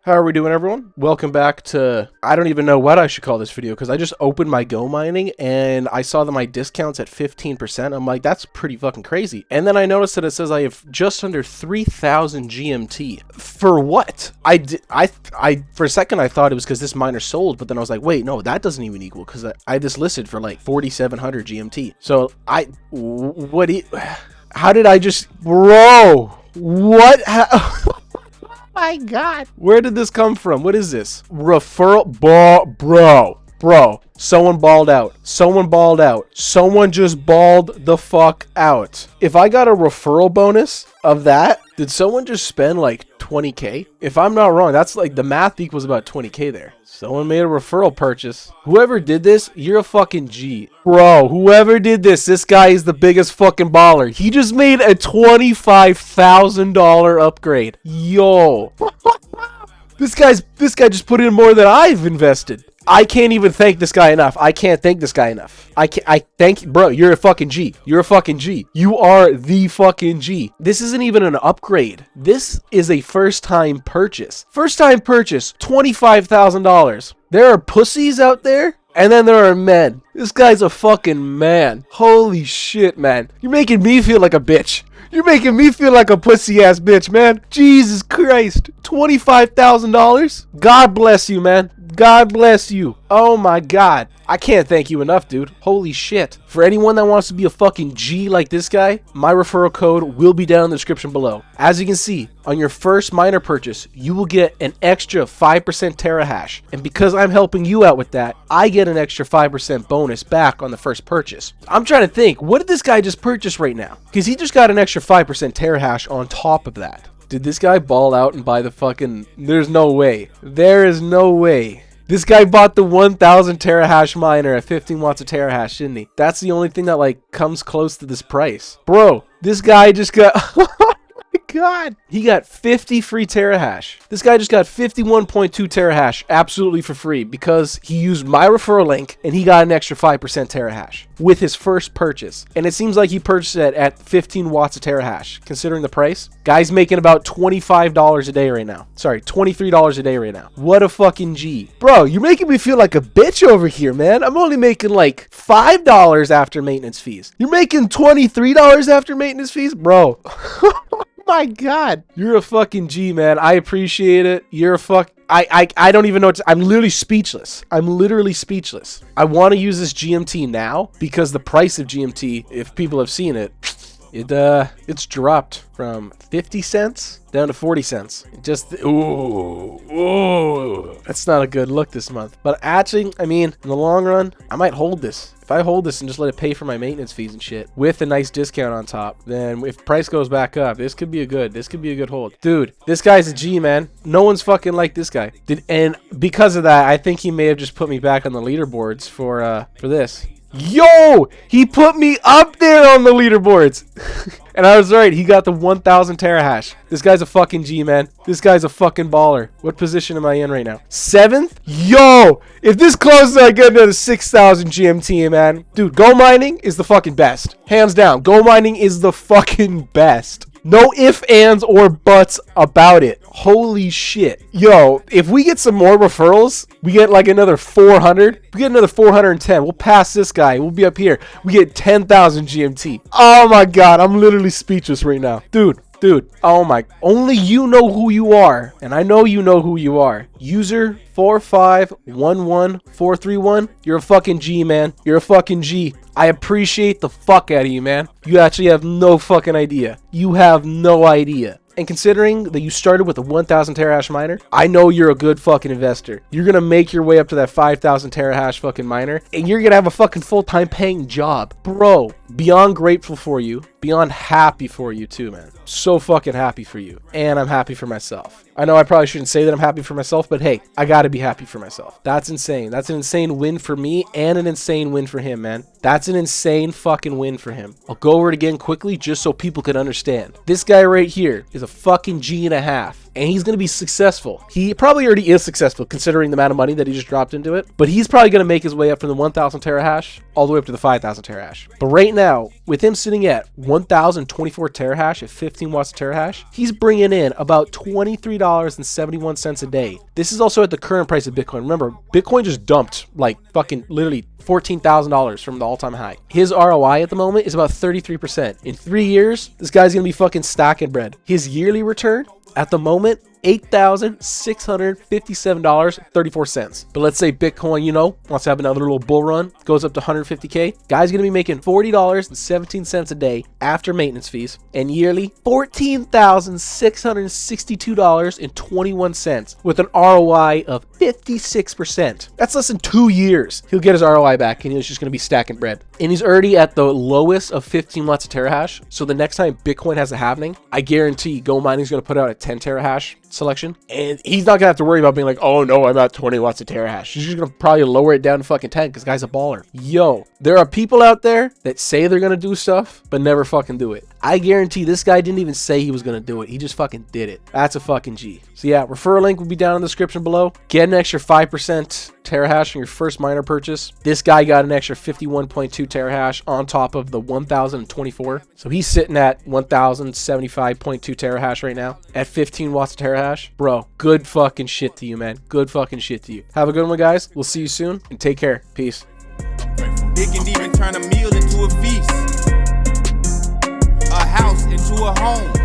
How are we doing, everyone? Welcome back to, I don't even know what I should call this video because I just opened my GoMining and I saw that my discount's at 15%. I'm like, that's pretty fucking crazy. And then I noticed that it says I have just under 3,000 GMT. For what? For a second I thought it was because this miner sold, but then I was like, wait, no, that doesn't even equal because I had this listed for like 4,700 GMT. So how did I just, bro, what? My God, where did this come from? What is this? Referral, bro, someone balled out. Someone just balled the fuck out. If I got a referral bonus of that, did someone just spend like 20K? If I'm not wrong, that's like the math equals about 20K there. Someone made a referral purchase. Whoever did this, you're a fucking G. Bro, whoever did this guy is the biggest fucking baller. He just made a $25,000 upgrade. Yo. This guy just put in more than I've invested. I can't even thank this guy enough. I thank, bro, you're a fucking G. You are the fucking G. This isn't even an upgrade. This is a first-time purchase. $25,000. There are pussies out there, and then there are men. This guy's a fucking man. Holy shit, man. You're making me feel like a bitch. You're making me feel like a pussy-ass bitch, man. Jesus Christ. $25,000? God bless you, man. God bless you. Oh my God. I can't thank you enough, dude. Holy shit. For anyone that wants to be a fucking G like this guy, my referral code will be down in the description below. As you can see, on your first miner purchase, you will get an extra 5% terahash. And because I'm helping you out with that, I get an extra 5% bonus back on the first purchase. I'm trying to think, what did this guy just purchase right now? Because he just got an extra 5% terahash on top of that. Did this guy ball out and buy the fucking... There's no way. There is no way. This guy bought the 1,000 terahash miner at 15 watts of terahash, didn't he? That's the only thing that like comes close to this price. Bro, this guy just got... God, he got 50 free terahash. This guy just got 51.2 terahash absolutely for free because he used my referral link and he got an extra 5% terahash with his first purchase. And it seems like he purchased it at 15 watts of terahash. Considering the price, guy's making about $25 a day right now. Sorry, $23 a day right now. What a fucking G. Bro, you're making me feel like a bitch over here, man. I'm only making like $5 after maintenance fees. You're making $23 after maintenance fees? Bro. My God, you're a fucking G, man. I appreciate it. You're a I don't even know what to, I'm literally speechless. I want to use this GMT now because the price of GMT, if people have seen it, it's dropped from 50 cents down to 40 cents. Ooh, that's not a good look this month. But actually, I mean, in the long run, I might hold this. If I hold this and just let it pay for my maintenance fees and shit with a nice discount on top, then if price goes back up, this could be a good hold. Dude, this guy's a G, man. No one's fucking like this guy. And because of that, I think he may have just put me back on the leaderboards for this. Yo, he put me up there on the leaderboards. And I was right, he got the 1,000 terahash. This guy's a fucking G, man. This guy's a fucking baller. What position am I in right now? 7th? Yo, if this closes, I get another 6,000 GMT, man. Dude, GoMining is the fucking best. Hands down, GoMining is the fucking best. No ifs, ands, or buts about it. Holy shit. Yo, if we get some more referrals, we get like another 400. We get another 410. We'll pass this guy. We'll be up here. We get 10,000 GMT. Oh my God, I'm literally speechless right now. Dude, oh my, only you know who you are. And I know you know who you are. User 4511431. You're a fucking G, man. You're a fucking G. I appreciate the fuck out of you, man. You actually have no fucking idea. You have no idea. And considering that you started with a 1,000 terahash miner, I know you're a good fucking investor. You're going to make your way up to that 5,000 terahash fucking miner, and you're going to have a fucking full-time paying job. Bro, beyond grateful for you, beyond happy for you too, man. So fucking happy for you. And I'm happy for myself. I know I probably shouldn't say that I'm happy for myself, but hey, I gotta be happy for myself. That's insane. That's an insane win for me and an insane win for him, man. That's an insane fucking win for him. I'll go over it again quickly just so people can understand. This guy right here is a fucking G and a half. and he's going to be successful. He probably already is successful considering the amount of money that he just dropped into it, but he's probably going to make his way up from the 1,000 terahash all the way up to the 5,000 terahash. But right now, with him sitting at 1,024 terahash at 15 watts a terahash, he's bringing in about $23.71 a day. This is also at the current price of Bitcoin. Remember, Bitcoin just dumped like fucking literally $14,000 from the all-time high. His ROI at the moment is about 33%. In 3 years, this guy's gonna be fucking stacking bread. His yearly return at the moment, $8,657.34. But let's say Bitcoin, wants to have another little bull run, goes up to 150K. Guy's going to be making $40.17 a day after maintenance fees, and yearly $14,662.21 with an ROI of 56%. That's less than 2 years. He'll get his ROI back and he's just going to be stacking bread. And he's already at the lowest of 15 watts a terahash. So the next time Bitcoin has a halving, I guarantee GoMining is going to put out a 10 terahash selection, and he's not gonna have to worry about being like, oh no, I'm at 20 watts of terahash. He's just gonna probably lower it down to fucking 10 because guy's a baller. Yo, there are people out there that say they're gonna do stuff but never fucking do it. I guarantee this guy didn't even say he was gonna do it. He just fucking did it. That's a fucking G. So yeah, referral link will be down in the description below. Get an extra 5% terahash on your first miner purchase. This guy got an extra 51.2 terahash on top of the 1,024. So he's sitting at 1,075.2 terahash right now at 15 watts of terahash. Bro, good fucking shit to you, man. Good fucking shit to you. Have a good one, guys. We'll see you soon, and take care. Peace. It can even turn a meal into a feast, a house into a home.